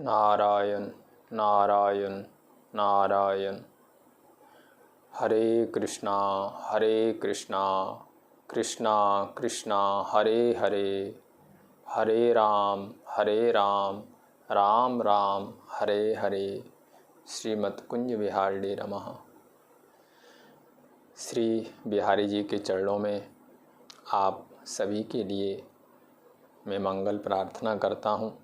नारायण नारायण नारायण। हरे कृष्णा कृष्णा कृष्णा हरे हरे, हरे राम राम राम हरे हरे। श्रीमद् कुंज विहारिणी नमः। श्री बिहारी जी के चरणों में आप सभी के लिए मैं मंगल प्रार्थना करता हूँ।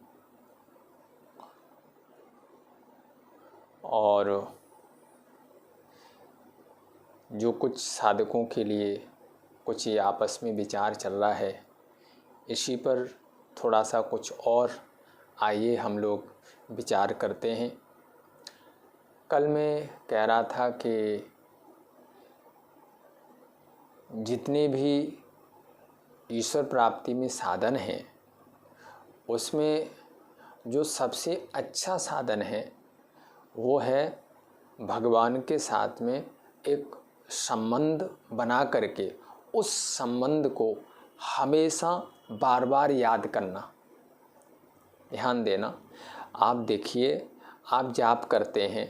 और जो कुछ साधकों के लिए कुछ ये आपस में विचार चल रहा है, इसी पर थोड़ा सा कुछ और आइए हम लोग विचार करते हैं। कल मैं कह रहा था कि जितने भी ईश्वर प्राप्ति में साधन हैं, उसमें जो सबसे अच्छा साधन है वो है भगवान के साथ में एक संबंध बना करके उस संबंध को हमेशा बार बार याद करना। ध्यान देना। आप देखिए, आप जाप करते हैं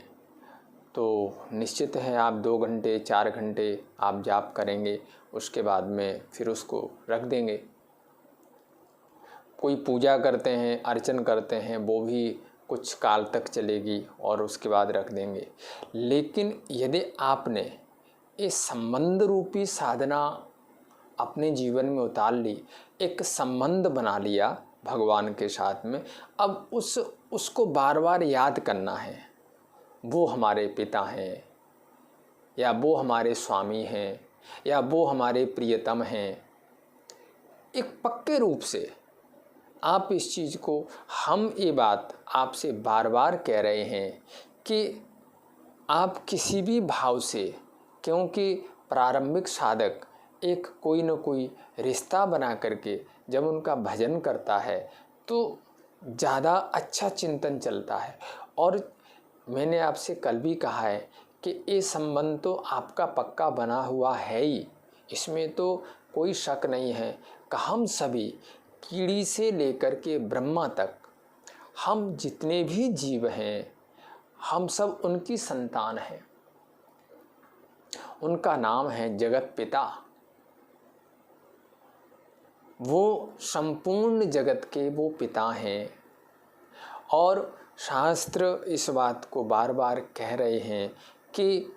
तो निश्चित है आप 2 घंटे 4 घंटे आप जाप करेंगे, उसके बाद में फिर उसको रख देंगे। कोई पूजा करते हैं, अर्चन करते हैं, वो भी कुछ काल तक चलेगी और उसके बाद रख देंगे। लेकिन यदि आपने ये संबंध रूपी साधना अपने जीवन में उतार ली, एक संबंध बना लिया भगवान के साथ में, अब उसको बार बार याद करना है। वो हमारे पिता हैं, या वो हमारे स्वामी हैं, या वो हमारे प्रियतम हैं। एक पक्के रूप से आप इस चीज़ को, हम ये बात आपसे बार बार कह रहे हैं कि आप किसी भी भाव से, क्योंकि प्रारंभिक साधक एक कोई न कोई रिश्ता बना करके जब उनका भजन करता है तो ज़्यादा अच्छा चिंतन चलता है। और मैंने आपसे कल भी कहा है कि ये संबंध तो आपका पक्का बना हुआ है ही, इसमें तो कोई शक नहीं है कि हम सभी कीड़ी से लेकर के ब्रह्मा तक, हम जितने भी जीव हैं, हम सब उनकी संतान हैं। उनका नाम है जगत पिता। वो संपूर्ण जगत के वो पिता हैं। और शास्त्र इस बात को बार बार कह रहे हैं कि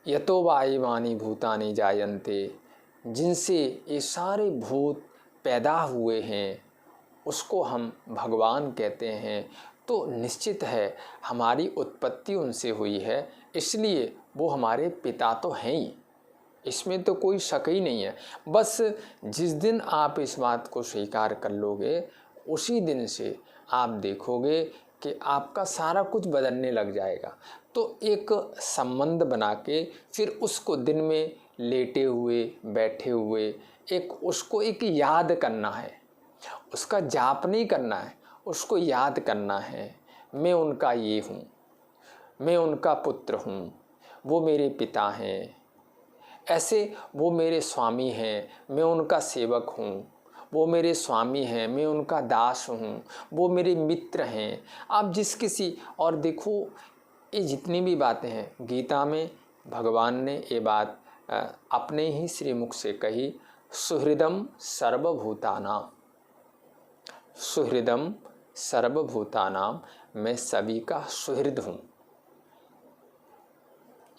यतो वा इमानि भूतानि जायन्ते, जिनसे ये सारे भूत पैदा हुए हैं उसको हम भगवान कहते हैं। तो निश्चित है हमारी उत्पत्ति उनसे हुई है, इसलिए वो हमारे पिता तो हैं ही, इसमें तो कोई शक ही नहीं है। बस जिस दिन आप इस बात को स्वीकार कर लोगे, उसी दिन से आप देखोगे कि आपका सारा कुछ बदलने लग जाएगा। तो एक संबंध बना के फिर उसको दिन में लेटे हुए बैठे हुए उसको एक याद करना है। उसका जाप नहीं करना है, उसको याद करना है। मैं उनका ये हूँ, मैं उनका पुत्र हूँ, वो मेरे पिता हैं, ऐसे वो मेरे स्वामी हैं, मैं उनका सेवक हूँ, वो मेरे स्वामी हैं, मैं उनका दास हूँ, वो मेरे मित्र हैं। आप जिस किसी, और देखो ये जितनी भी बातें हैं गीता में, भगवान ने ये बात अपने ही श्रीमुख से कही, सुहृदम सर्वभूतानां, सुहृदम सर्वभूतानां, मैं सभी का सुहृद हूँ।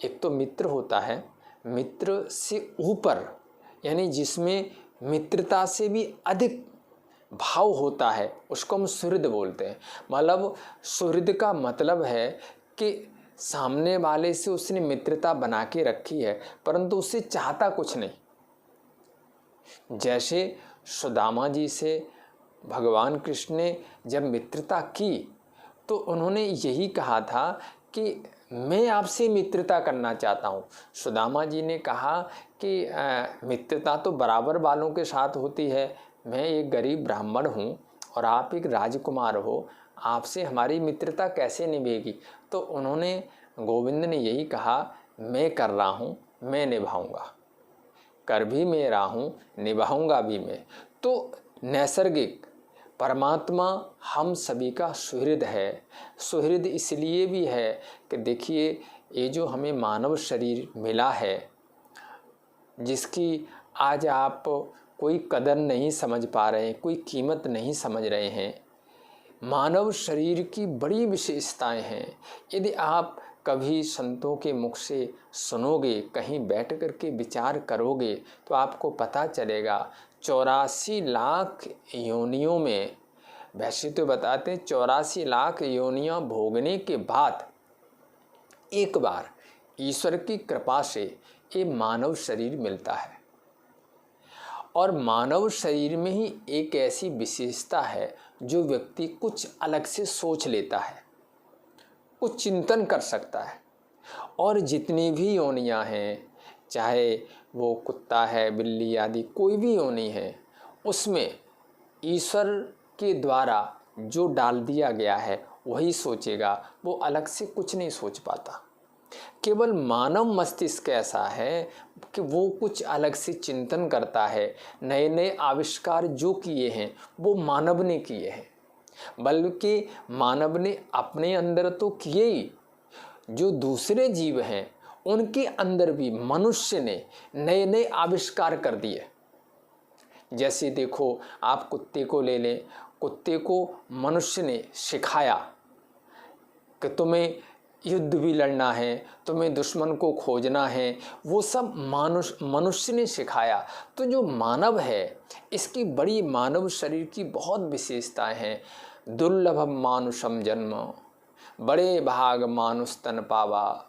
एक तो मित्र होता है, मित्र से ऊपर, यानी जिसमें मित्रता से भी अधिक भाव होता है, उसको हम सुहृद बोलते हैं। मतलब सुहृद का मतलब है कि सामने वाले से उसने मित्रता बना के रखी है, परंतु उससे चाहता कुछ नहीं। जैसे सुदामा जी से भगवान कृष्ण ने जब मित्रता की तो उन्होंने यही कहा था कि मैं आपसे मित्रता करना चाहता हूँ। सुदामा जी ने कहा कि मित्रता तो बराबर वालों के साथ होती है, मैं एक गरीब ब्राह्मण हूँ और आप एक राजकुमार हो, आपसे हमारी मित्रता कैसे निभेगी। तो उन्होंने, गोविंद ने यही कहा, मैं कर रहा हूँ, मैं निभाऊँगा, कर भी मैं रहा हूँ, निभाऊँगा भी मैं। तो नैसर्गिक परमात्मा हम सभी का सुहृद है। सुहृद इसलिए भी है कि देखिए, ये जो हमें मानव शरीर मिला है, जिसकी आज आप कोई कदर नहीं समझ पा रहे हैं, कोई कीमत नहीं समझ रहे हैं। मानव शरीर की बड़ी विशेषताएं हैं। यदि आप कभी संतों के मुख से सुनोगे, कहीं बैठ कर के विचार करोगे, तो आपको पता चलेगा 84 लाख योनियों में, वैसे तो बताते हैं 84 लाख योनियां भोगने के बाद एक बार ईश्वर की कृपा से ये मानव शरीर मिलता है। और मानव शरीर में ही एक ऐसी विशेषता है जो व्यक्ति कुछ अलग से सोच लेता है, कुछ चिंतन कर सकता है। और जितनी भी योनियां हैं, चाहे वो कुत्ता है, बिल्ली आदि कोई भी योनि है, उसमें ईश्वर के द्वारा जो डाल दिया गया है वही सोचेगा, वो अलग से कुछ नहीं सोच पाता। केवल मानव मस्तिष्क ऐसा है कि वो कुछ अलग से चिंतन करता है। नए नए आविष्कार जो किए हैं वो मानव ने किए हैं, बल्कि मानव ने अपने अंदर तो किए ही, जो दूसरे जीव हैं उनके अंदर भी मनुष्य ने नए नए आविष्कार कर दिए। जैसे देखो, आप कुत्ते को ले लें, कुत्ते को मनुष्य ने सिखाया कि तुम्हें युद्ध भी लड़ना है, तुम्हें दुश्मन को खोजना है, वो सब मनुष्य ने सिखाया। तो जो मानव है, इसकी बड़ी मानव शरीर की बहुत विशेषताएं हैं। दुर्लभम मानुषम जन्म, बड़े भाग मानुष तन पावा।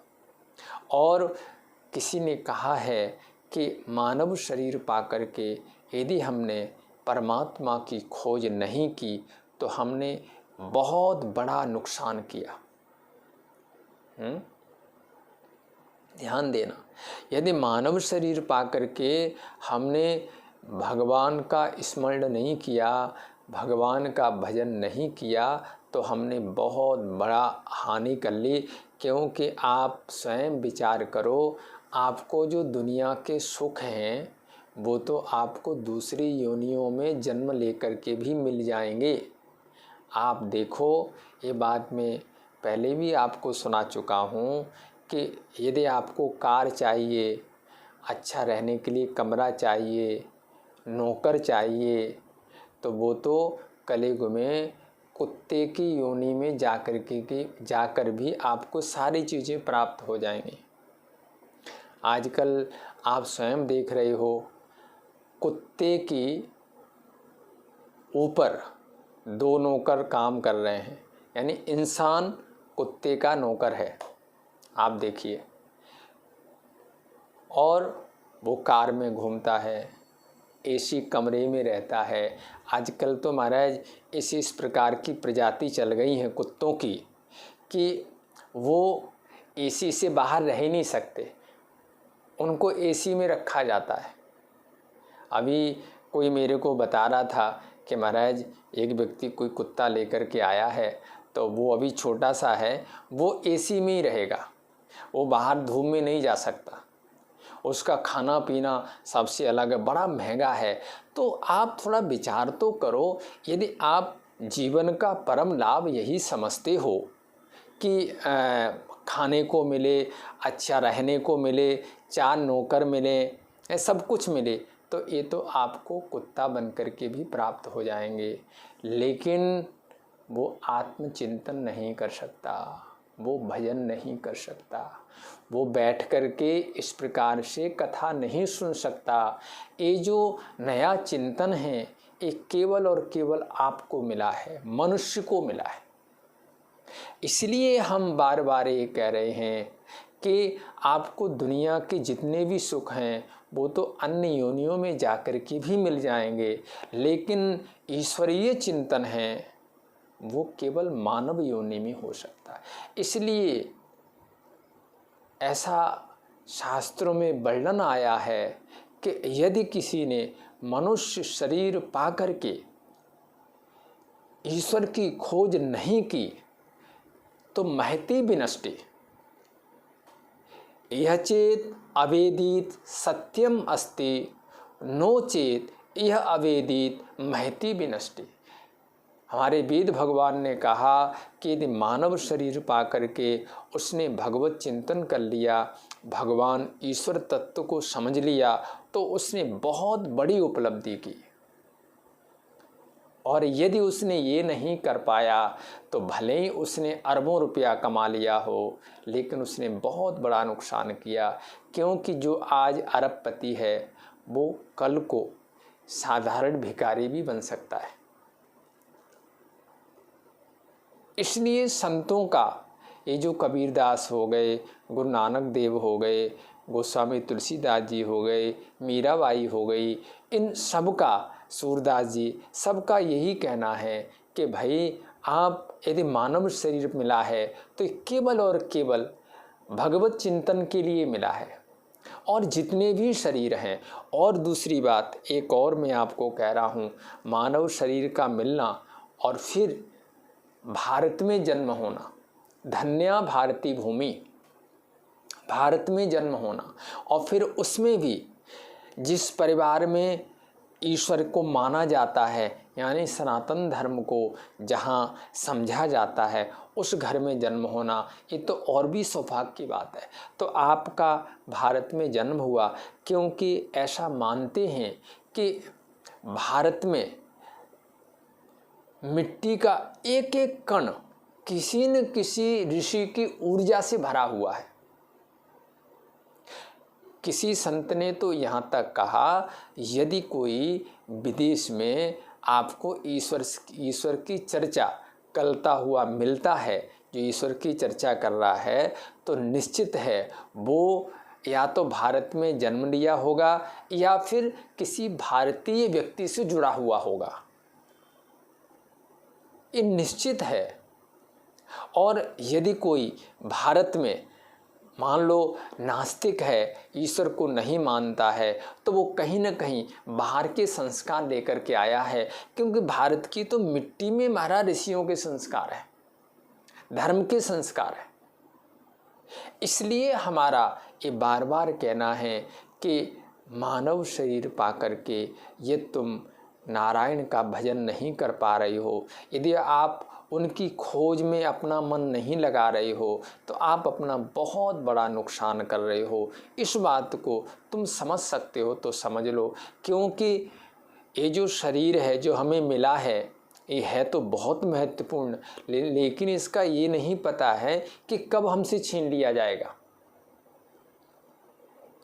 और किसी ने कहा है कि मानव शरीर पाकर के यदि हमने परमात्मा की खोज नहीं की तो हमने बहुत बड़ा नुकसान किया। ध्यान देना, यदि मानव शरीर पाकर के हमने भगवान का स्मरण नहीं किया, भगवान का भजन नहीं किया, तो हमने बहुत बड़ा हानि कर ली। क्योंकि आप स्वयं विचार करो, आपको जो दुनिया के सुख हैं वो तो आपको दूसरी योनियों में जन्म लेकर के भी मिल जाएंगे। आप देखो, ये बात मैं पहले भी आपको सुना चुका हूँ कि यदि आपको कार चाहिए, अच्छा रहने के लिए कमरा चाहिए, नौकर चाहिए, तो वो तो कलयुग में कुत्ते की योनि में जाकर भी आपको सारी चीज़ें प्राप्त हो जाएंगी। आजकल आप स्वयं देख रहे हो, कुत्ते की ऊपर 2 नौकर काम कर रहे हैं, यानी इंसान कुत्ते का नौकर है। आप देखिए, और वो कार में घूमता है, एसी कमरे में रहता है। आजकल तो महाराज इस प्रकार की प्रजाति चल गई हैं कुत्तों की कि वो एसी से बाहर रह ही नहीं सकते, उनको एसी में रखा जाता है। अभी कोई मेरे को बता रहा था कि महाराज एक व्यक्ति कोई कुत्ता लेकर के आया है, तो वो अभी छोटा सा है, वो एसी में ही रहेगा, वो बाहर धूप में नहीं जा सकता, उसका खाना पीना सबसे अलग है, बड़ा महंगा है। तो आप थोड़ा विचार तो करो, यदि आप जीवन का परम लाभ यही समझते हो कि खाने को मिले, अच्छा रहने को मिले, 4 नौकर मिले, सब कुछ मिले, तो ये तो आपको कुत्ता बन कर के भी प्राप्त हो जाएंगे। लेकिन वो आत्मचिंतन नहीं कर सकता, वो भजन नहीं कर सकता, वो बैठ कर के इस प्रकार से कथा नहीं सुन सकता। ये जो नया चिंतन है, ये केवल और केवल आपको मिला है, मनुष्य को मिला है। इसलिए हम बार बार ये कह रहे हैं कि आपको दुनिया के जितने भी सुख हैं वो तो अन्य योनियों में जाकर के भी मिल जाएंगे, लेकिन ईश्वरीय चिंतन है वो केवल मानव योनि में हो सकता है। इसलिए ऐसा शास्त्रों में वर्णन आया है कि यदि किसी ने मनुष्य शरीर पाकर के ईश्वर की खोज नहीं की तो महती विनष्टि, यह चेत अवेदित सत्यम अस्ति, नो चेत यह अवेदित महती विनष्टि। हमारे वेद भगवान ने कहा कि यदि मानव शरीर पा करके उसने भगवत चिंतन कर लिया, भगवान ईश्वर तत्व को समझ लिया, तो उसने बहुत बड़ी उपलब्धि की। और यदि उसने ये नहीं कर पाया तो भले ही उसने अरबों रुपया कमा लिया हो, लेकिन उसने बहुत बड़ा नुकसान किया, क्योंकि जो आज अरबपति है वो कल को साधारण भिखारी भी बन सकता है। इसलिए संतों का, ये जो कबीरदास हो गए, गुरु नानक देव हो गए, गोस्वामी तुलसीदास जी हो गए, मीराबाई हो गई, इन सब का, सूरदास जी, सबका यही कहना है कि भाई आप यदि मानव शरीर मिला है तो केवल और केवल भगवत चिंतन के लिए मिला है। और जितने भी शरीर हैं, और दूसरी बात एक और मैं आपको कह रहा हूँ, मानव शरीर का मिलना और फिर भारत में जन्म होना, धन्या भारती भूमि, भारत में जन्म होना, और फिर उसमें भी जिस परिवार में ईश्वर को माना जाता है, यानी सनातन धर्म को जहाँ समझा जाता है, उस घर में जन्म होना, ये तो और भी सौभाग्य की बात है। तो आपका भारत में जन्म हुआ, क्योंकि ऐसा मानते हैं कि भारत में मिट्टी का एक एक कण किसी न किसी ऋषि की ऊर्जा से भरा हुआ है। किसी संत ने तो यहाँ तक कहा, यदि कोई विदेश में आपको ईश्वर की चर्चा करता हुआ मिलता है, जो ईश्वर की चर्चा कर रहा है, तो निश्चित है वो या तो भारत में जन्म लिया होगा या फिर किसी भारतीय व्यक्ति से जुड़ा हुआ होगा, ये निश्चित है। और यदि कोई भारत में मान लो नास्तिक है, ईश्वर को नहीं मानता है, तो वो कहीं ना कहीं बाहर के संस्कार लेकर के आया है, क्योंकि भारत की तो मिट्टी में महाराज ऋषियों के संस्कार है, धर्म के संस्कार है। इसलिए हमारा ये बार बार कहना है कि मानव शरीर पा करके ये तुम नारायण का भजन नहीं कर पा रही हो, यदि आप उनकी खोज में अपना मन नहीं लगा रहे हो, तो आप अपना बहुत बड़ा नुकसान कर रहे हो। इस बात को तुम समझ सकते हो तो समझ लो, क्योंकि ये जो शरीर है जो हमें मिला है, ये है तो बहुत महत्वपूर्ण, लेकिन इसका ये नहीं पता है कि कब हमसे छीन लिया जाएगा।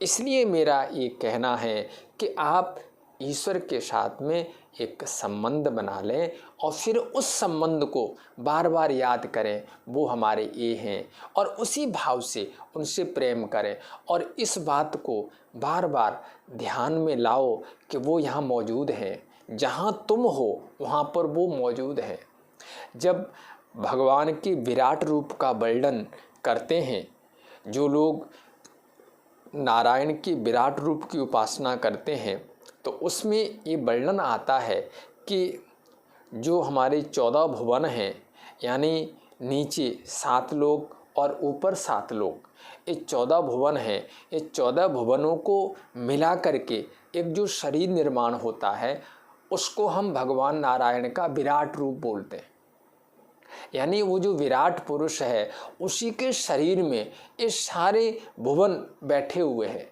इसलिए मेरा ये कहना है कि आप ईश्वर के साथ में एक संबंध बना लें और फिर उस संबंध को बार बार याद करें, वो हमारे ये हैं, और उसी भाव से उनसे प्रेम करें, और इस बात को बार बार ध्यान में लाओ कि वो यहाँ मौजूद हैं, जहाँ तुम हो वहाँ पर वो मौजूद हैं। जब भगवान के विराट रूप का वर्णन करते हैं, जो लोग नारायण के विराट रूप की उपासना करते हैं, तो उसमें ये वर्णन आता है कि जो हमारे 14 भुवन हैं, यानी नीचे 7 लोग और ऊपर 7 लोग, ये 14 भुवन हैं, ये 14 भुवनों को मिला करके एक जो शरीर निर्माण होता है, उसको हम भगवान नारायण का विराट रूप बोलते हैं। यानी वो जो विराट पुरुष है, उसी के शरीर में ये सारे भुवन बैठे हुए हैं।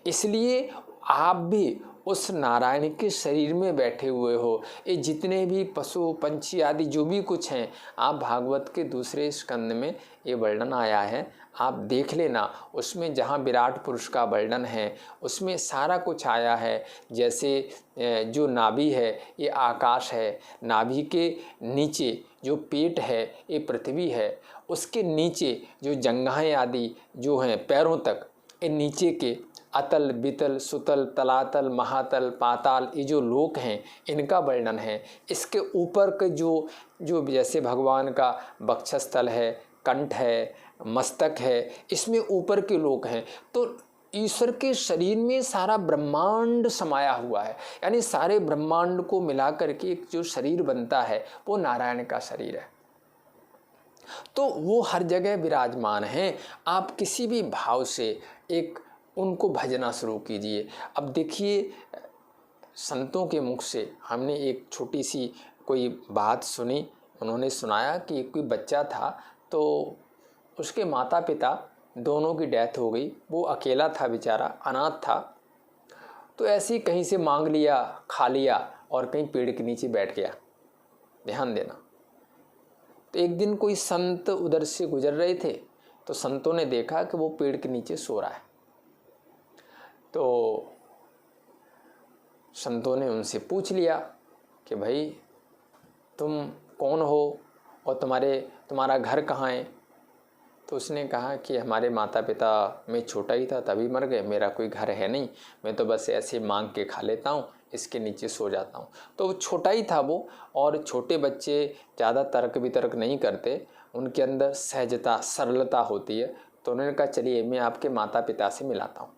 इसलिए आप भी उस नारायण के शरीर में बैठे हुए हो। ये जितने भी पशु पंछी आदि जो भी कुछ हैं, आप भागवत के दूसरे स्कंद में ये वर्णन आया है, आप देख लेना। उसमें जहाँ विराट पुरुष का वर्णन है, उसमें सारा कुछ आया है। जैसे जो नाभि है ये आकाश है, नाभि के नीचे जो पेट है ये पृथ्वी है, उसके नीचे जो जंघाएँ आदि जो हैं पैरों तक, ये नीचे के अतल बितल सुतल तलातल महातल पाताल, ये जो लोक हैं इनका वर्णन है। इसके ऊपर के जो जैसे भगवान का वक्षस्थल है, कंठ है, मस्तक है, इसमें ऊपर के लोक हैं। तो ईश्वर के शरीर में सारा ब्रह्मांड समाया हुआ है, यानी सारे ब्रह्मांड को मिला करके एक जो शरीर बनता है वो नारायण का शरीर है। तो वो हर जगह विराजमान हैं। आप किसी भी भाव से एक उनको भजना शुरू कीजिए। अब देखिए, संतों के मुख से हमने एक छोटी सी कोई बात सुनी। उन्होंने सुनाया कि एक कोई बच्चा था, तो उसके माता पिता दोनों की डेथ हो गई। वो अकेला था बेचारा, अनाथ था। तो ऐसे ही कहीं से मांग लिया, खा लिया और कहीं पेड़ के नीचे बैठ गया। ध्यान देना। तो एक दिन कोई संत उधर से गुजर रहे थे, तो संतों ने देखा कि वो पेड़ के नीचे सो रहा है। तो संतों ने उनसे पूछ लिया कि भाई तुम कौन हो और तुम्हारा घर कहाँ है। तो उसने कहा कि हमारे माता पिता, मैं छोटा ही था तभी मर गए, मेरा कोई घर है नहीं, मैं तो बस ऐसे मांग के खा लेता हूँ, इसके नीचे सो जाता हूँ। तो वो छोटा ही था वो, और छोटे बच्चे ज़्यादा तर्क वितर्क नहीं करते, उनके अंदर सहजता सरलता होती है। तो उन्होंने कहा चलिए मैं आपके माता पिता से मिलाता हूँ।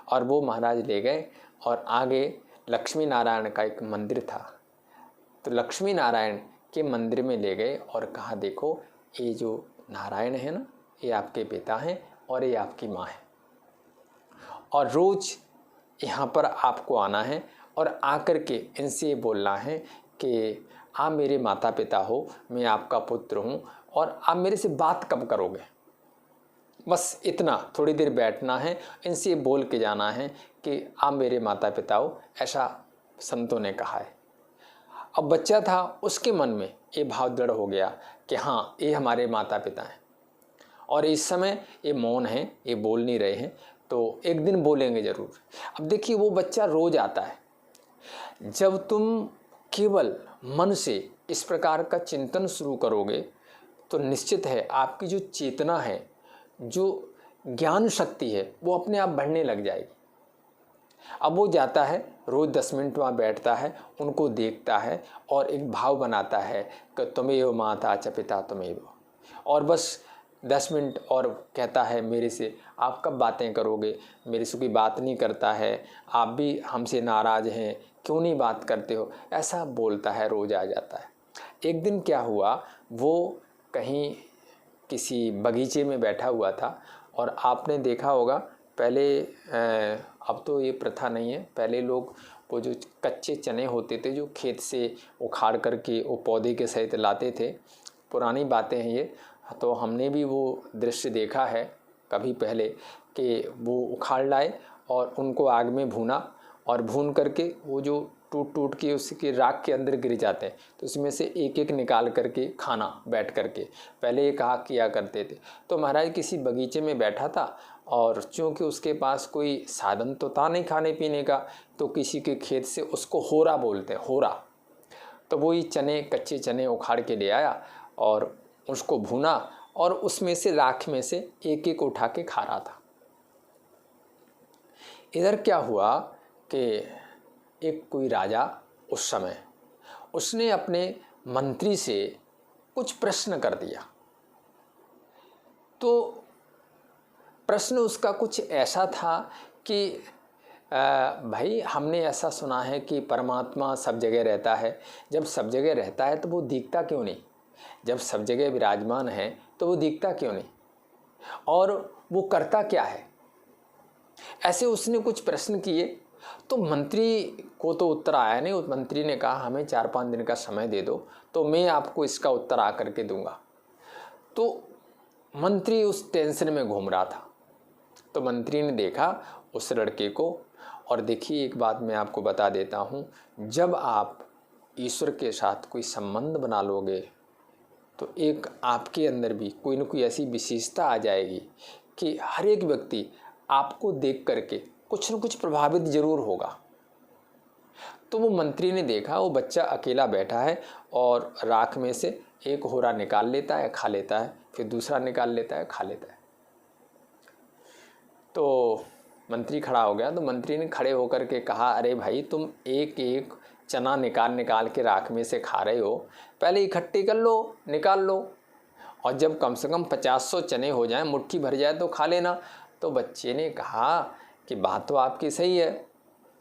और वो महाराज ले गए और आगे लक्ष्मी नारायण का एक मंदिर था। तो लक्ष्मी नारायण के मंदिर में ले गए और कहा देखो ये जो नारायण है ना, ये आपके पिता हैं और ये आपकी माँ है, और रोज़ यहाँ पर आपको आना है और आकर के इनसे ये बोलना है कि आप मेरे माता पिता हो, मैं आपका पुत्र हूँ, और आप मेरे से बात कब करोगे, बस इतना, थोड़ी देर बैठना है, इनसे बोल के जाना है कि आप मेरे माता पिता हो, ऐसा संतों ने कहा है। अब बच्चा था, उसके मन में ये भाव दृढ़ हो गया कि हाँ ये हमारे माता पिता हैं, और इस समय ये मौन हैं, ये बोल नहीं रहे हैं, तो एक दिन बोलेंगे ज़रूर। अब देखिए वो बच्चा रोज आता है। जब तुम केवल मन से इस प्रकार का चिंतन शुरू करोगे तो निश्चित है आपकी जो चेतना है, जो ज्ञान शक्ति है, वो अपने आप बढ़ने लग जाएगी। अब वो जाता है, रोज़ 10 मिनट वहाँ बैठता है, उनको देखता है और एक भाव बनाता है कि त्वमेव माता च पिता त्वमेव, और बस 10 मिनट और कहता है मेरे से आप कब बातें करोगे, मेरे से कोई बात नहीं करता है, आप भी हमसे नाराज़ हैं, क्यों नहीं बात करते हो, ऐसा बोलता है, रोज़ आ जाता है। एक दिन क्या हुआ, वो कहीं किसी बगीचे में बैठा हुआ था, और आपने देखा होगा पहले, अब तो ये प्रथा नहीं है, पहले लोग वो जो कच्चे चने होते थे जो खेत से उखाड़ करके वो पौधे के सहित लाते थे, पुरानी बातें हैं ये, तो हमने भी वो दृश्य देखा है कभी पहले कि वो उखाड़ लाए और उनको आग में भूना, और भून करके वो जो टूट टूट के उसके राख के अंदर गिर जाते हैं, तो उसमें से एक एक निकाल करके खाना बैठ करके, पहले ये कहा किया करते थे। तो महाराज किसी बगीचे में बैठा था, और चूँकि उसके पास कोई साधन तो था नहीं खाने पीने का, तो किसी के खेत से उसको होरा बोलते हैं, होरा, तो वही चने, कच्चे चने उखाड़ के ले आया और उसको भूना, और उसमें से राख में से एक एक उठा के खा रहा था। इधर क्या हुआ कि एक कोई राजा उस समय, उसने अपने मंत्री से कुछ प्रश्न कर दिया। तो प्रश्न उसका कुछ ऐसा था कि भाई हमने ऐसा सुना है कि परमात्मा सब जगह रहता है, जब सब जगह रहता है तो वो दिखता क्यों नहीं, जब सब जगह विराजमान है तो वो दिखता क्यों नहीं, और वो करता क्या है। ऐसे उसने कुछ प्रश्न किए। तो मंत्री को तो उत्तर आया नहीं। उस मंत्री ने कहा हमें 4-5 दिन का समय दे दो, तो मैं आपको इसका उत्तर आ करके दूंगा। तो मंत्री उस टेंशन में घूम रहा था। तो मंत्री ने देखा उस लड़के को, और देखिए एक बात मैं आपको बता देता हूँ, जब आप ईश्वर के साथ कोई संबंध बना लोगे तो एक आपके अंदर भी कोई न कोई ऐसी विशेषता आ जाएगी कि हर एक व्यक्ति आपको देख करके कुछ न कुछ प्रभावित जरूर होगा। तो वो मंत्री ने देखा वो बच्चा अकेला बैठा है और राख में से एक होरा निकाल लेता है, खा लेता है, फिर दूसरा निकाल लेता है, खा लेता है। तो मंत्री खड़ा हो गया। तो मंत्री ने खड़े होकर के कहा अरे भाई तुम एक एक चना निकाल के राख में से खा रहे हो, पहले इकट्ठे कर लो, निकाल लो, और जब कम से कम 50-100 चने हो जाएं, मुट्ठी भर जाए तो खा लेना। तो बच्चे ने कहा कि बात तो आपकी सही है,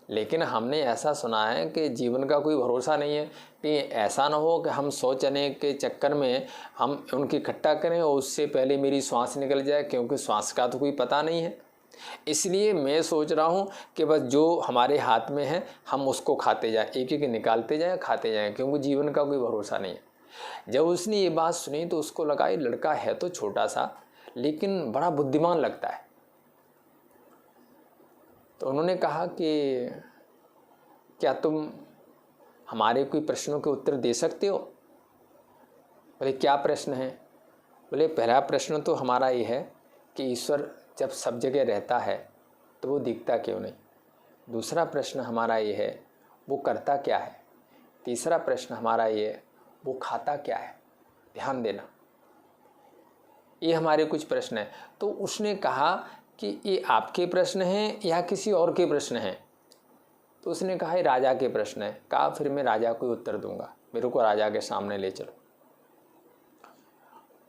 लेकिन हमने ऐसा सुना है कि जीवन का कोई भरोसा नहीं है, कि ऐसा ना हो कि हम 100 चने के चक्कर में हम उनकी इकट्ठा करें और उससे पहले मेरी श्वास निकल जाए, क्योंकि श्वास का तो कोई पता नहीं है। इसलिए मैं सोच रहा हूँ कि बस जो हमारे हाथ में है हम उसको खाते जाएं, एक एक निकालते जाएं, खाते जाएं, क्योंकि जीवन का कोई भरोसा नहीं है। जब उसने ये बात सुनी तो उसको लगा ये लड़का है तो छोटा सा लेकिन बड़ा बुद्धिमान लगता है। तो उन्होंने कहा कि क्या तुम हमारे कोई प्रश्नों के उत्तर दे सकते हो? बोले क्या प्रश्न है? बोले पहला प्रश्न तो हमारा ये है कि ईश्वर जब सब जगह रहता है तो वो दिखता क्यों नहीं? दूसरा प्रश्न हमारा ये है वो करता क्या है? तीसरा प्रश्न हमारा ये है वो खाता क्या है? ध्यान देना, ये हमारे कुछ प्रश्न हैं। तो उसने कहा कि ये आपके प्रश्न हैं या किसी और के प्रश्न हैं? तो उसने कहा ये राजा के प्रश्न है। कहा फिर मैं राजा को उत्तर दूंगा, मेरे को राजा के सामने ले चलो।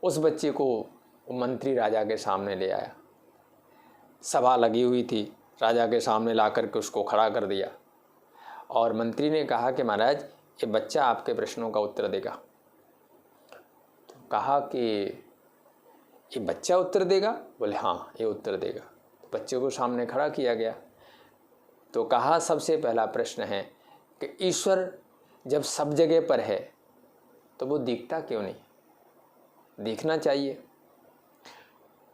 उस बच्चे को मंत्री राजा के सामने ले आया। सभा लगी हुई थी, राजा के सामने ला कर के उसको खड़ा कर दिया और मंत्री ने कहा कि महाराज ये बच्चा आपके प्रश्नों का उत्तर देगा। तो कहा कि ये बच्चा उत्तर देगा? बोले हाँ ये उत्तर देगा। तो बच्चे को सामने खड़ा किया गया। तो कहा सबसे पहला प्रश्न है कि ईश्वर जब सब जगह पर है तो वो दिखता क्यों नहीं? दिखना चाहिए।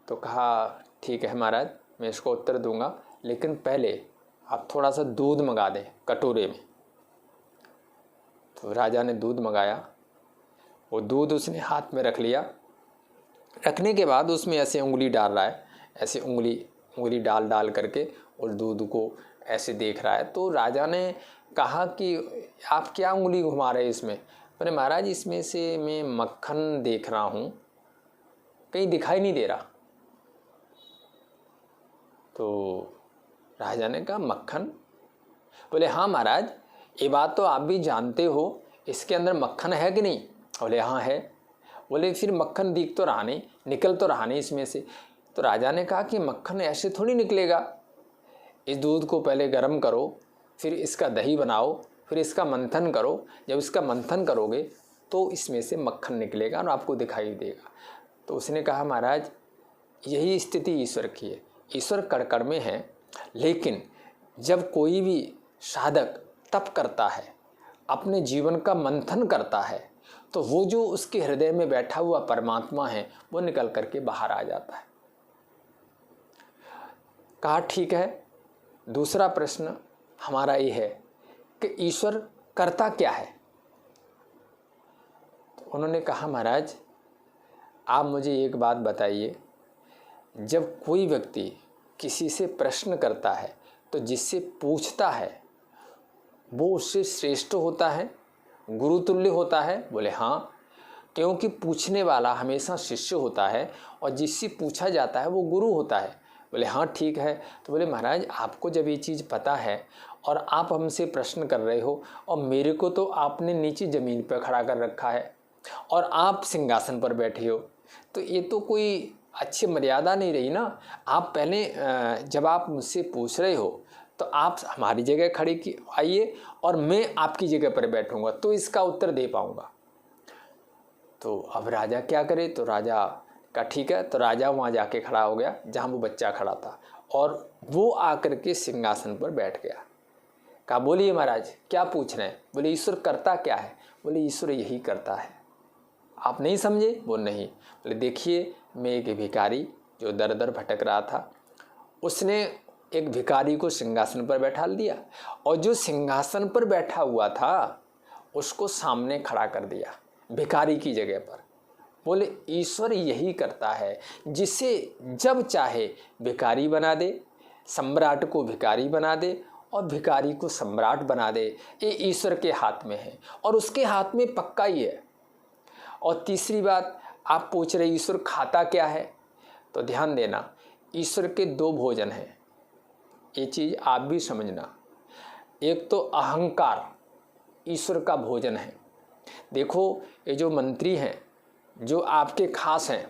तो कहा ठीक है महाराज मैं इसको उत्तर दूंगा, लेकिन पहले आप थोड़ा सा दूध मंगा दें कटोरे में। तो राजा ने दूध मंगाया, वो दूध उसने हाथ में रख लिया। रखने के बाद उसमें ऐसे उंगली डाल रहा है, ऐसे उंगली डाल डाल करके उस दूध को ऐसे देख रहा है। तो राजा ने कहा कि आप क्या उंगली घुमा रहे हैं इसमें? मैंने महाराज इसमें से मैं मक्खन देख रहा हूँ, कहीं दिखाई नहीं दे रहा। तो राजा ने कहा मक्खन? बोले हाँ महाराज ये बात तो आप भी जानते हो, इसके अंदर मक्खन है कि नहीं? बोले हाँ है। बोले फिर मक्खन दिख तो रहा नहीं, निकल तो रहा नहीं इसमें से। तो राजा ने कहा कि मक्खन ऐसे थोड़ी निकलेगा, इस दूध को पहले गर्म करो, फिर इसका दही बनाओ, फिर इसका मंथन करो। जब इसका मंथन करोगे तो इसमें से मक्खन निकलेगा और आपको दिखाई देगा। तो उसने कहा महाराज यही स्थिति ईश्वर की है। ईश्वर कण कण में है, लेकिन जब कोई भी साधक तप करता है, अपने जीवन का मंथन करता है, तो वो जो उसके हृदय में बैठा हुआ परमात्मा है वो निकल करके बाहर आ जाता है। कहा ठीक है। दूसरा प्रश्न हमारा ये है कि ईश्वर करता क्या है? तो उन्होंने कहा महाराज आप मुझे एक बात बताइए, जब कोई व्यक्ति किसी से प्रश्न करता है तो जिससे पूछता है वो उससे श्रेष्ठ होता है, गुरुतुल्य होता है? बोले हाँ, क्योंकि पूछने वाला हमेशा शिष्य होता है और जिससे पूछा जाता है वो गुरु होता है। बोले हाँ ठीक है। तो बोले महाराज आपको जब ये चीज़ पता है और आप हमसे प्रश्न कर रहे हो और मेरे को तो आपने नीचे ज़मीन पर खड़ा कर रखा है और आप सिंहासन पर बैठे हो, तो ये तो कोई अच्छी मर्यादा नहीं रही ना। आप पहले जब आप मुझसे पूछ रहे हो तो आप हमारी जगह खड़े की आइए और मैं आपकी जगह पर बैठूंगा तो इसका उत्तर दे पाऊंगा। तो अब राजा क्या करे? तो राजा का ठीक है। तो राजा वहाँ जाके खड़ा हो गया जहाँ वो बच्चा खड़ा था और वो आकर के सिंहासन पर बैठ गया। कहा बोलिए महाराज क्या पूछ रहे हैं? बोले ईश्वर करता क्या है? बोले ईश्वर यही करता है। आप नहीं समझे? बोल नहीं। बोले देखिए मैं एक भिखारी जो दर दर भटक रहा था, उसने एक भिखारी को सिंहासन पर बैठा दिया और जो सिंहासन पर बैठा हुआ था उसको सामने खड़ा कर दिया भिखारी की जगह पर। बोले ईश्वर यही करता है, जिसे जब चाहे भिखारी बना दे, सम्राट को भिखारी बना दे और भिखारी को सम्राट बना दे। ये ईश्वर के हाथ में है और उसके हाथ में पक्का ही है। और तीसरी बात आप पूछ रहे ईश्वर खाता क्या है? तो ध्यान देना, ईश्वर के दो भोजन हैं, ये चीज़ आप भी समझना। एक तो अहंकार ईश्वर का भोजन है। देखो ये जो मंत्री हैं जो आपके खास हैं,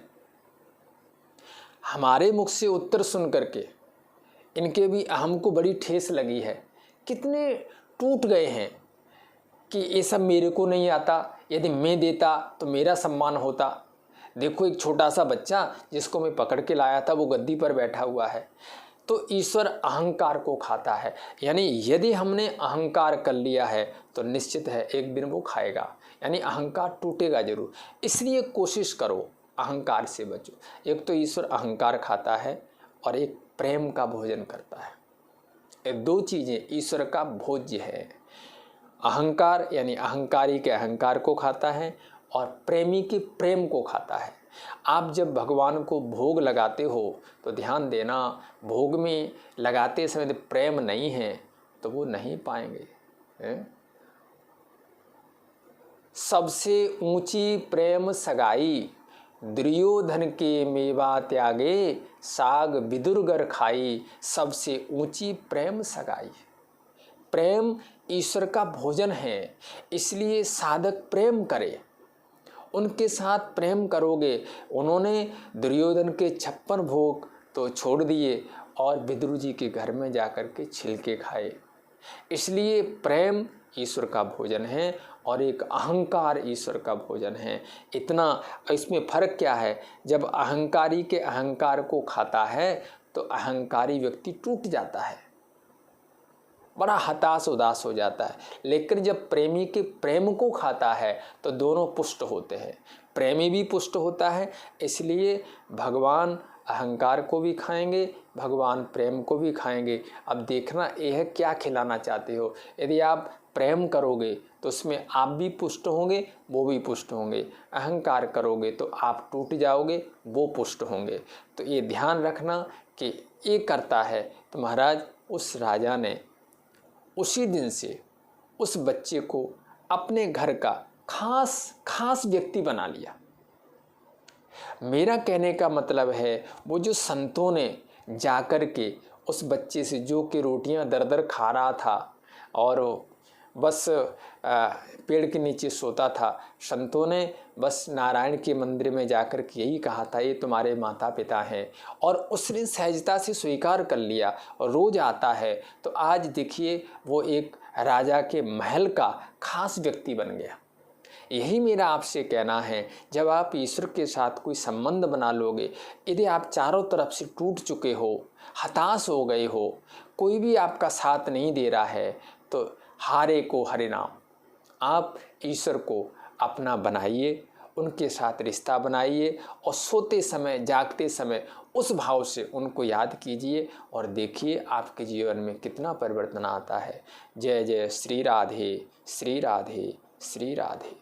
हमारे मुख से उत्तर सुन करके इनके भी अहम को बड़ी ठेस लगी है, कितने टूट गए हैं कि ये सब मेरे को नहीं आता, यदि मैं देता तो मेरा सम्मान होता। देखो एक छोटा सा बच्चा जिसको मैं पकड़ के लाया था वो गद्दी पर बैठा हुआ है, तो ईश्वर अहंकार को खाता है। यानी यदि हमने अहंकार कर लिया है तो निश्चित है एक दिन वो खाएगा, यानी अहंकार टूटेगा जरूर। इसलिए कोशिश करो अहंकार से बचो। एक तो ईश्वर अहंकार खाता है और एक प्रेम का भोजन करता है। ये दो चीज़ें ईश्वर का भोज्य है। अहंकार यानी अहंकारी के अहंकार को खाता है और प्रेमी के प्रेम को खाता है। आप जब भगवान को भोग लगाते हो तो ध्यान देना, भोग में लगाते समय प्रेम नहीं है तो वो नहीं पाएंगे। सबसे ऊंची प्रेम सगाई, दुर्योधन के मेवा त्यागे, साग विदुरगर खाई। सबसे ऊंची प्रेम सगाई। प्रेम ईश्वर का भोजन है, इसलिए साधक प्रेम करे, उनके साथ प्रेम करोगे। उन्होंने दुर्योधन के 56 भोग तो छोड़ दिए और विदुर जी के घर में जाकर के छिलके खाए। इसलिए प्रेम ईश्वर का भोजन है और एक अहंकार ईश्वर का भोजन है। इतना इसमें फर्क क्या है, जब अहंकारी के अहंकार को खाता है तो अहंकारी व्यक्ति टूट जाता है, बड़ा हताश उदास हो जाता है। लेकिन जब प्रेमी के प्रेम को खाता है तो दोनों पुष्ट होते हैं, प्रेमी भी पुष्ट होता है। इसलिए भगवान अहंकार को भी खाएंगे, भगवान प्रेम को भी खाएंगे। अब देखना यह क्या खिलाना चाहते हो। यदि आप प्रेम करोगे तो उसमें आप भी पुष्ट होंगे, वो भी पुष्ट होंगे। अहंकार करोगे तो आप टूट जाओगे, वो पुष्ट होंगे। तो ये ध्यान रखना कि ये करता है। तो महाराज उस राजा ने उसी दिन से उस बच्चे को अपने घर का खास व्यक्ति बना लिया। मेरा कहने का मतलब है वो जो संतों ने जाकर के उस बच्चे से, जो कि रोटियां दर दर खा रहा था और बस पेड़ के नीचे सोता था, संतों ने बस नारायण के मंदिर में जाकर के यही कहा था ये तुम्हारे माता पिता हैं, और उसने सहजता से स्वीकार कर लिया और रोज आता है। तो आज देखिए वो एक राजा के महल का खास व्यक्ति बन गया। यही मेरा आपसे कहना है, जब आप ईश्वर के साथ कोई संबंध बना लोगे, यदि आप चारों तरफ से टूट चुके हो, हताश हो गए हो, कोई भी आपका साथ नहीं दे रहा है, तो हारे को हरे नाम, आप ईश्वर को अपना बनाइए, उनके साथ रिश्ता बनाइए और सोते समय जागते समय उस भाव से उनको याद कीजिए और देखिए आपके जीवन में कितना परिवर्तन आता है। जय जय श्री राधे, श्री राधे, श्री राधे।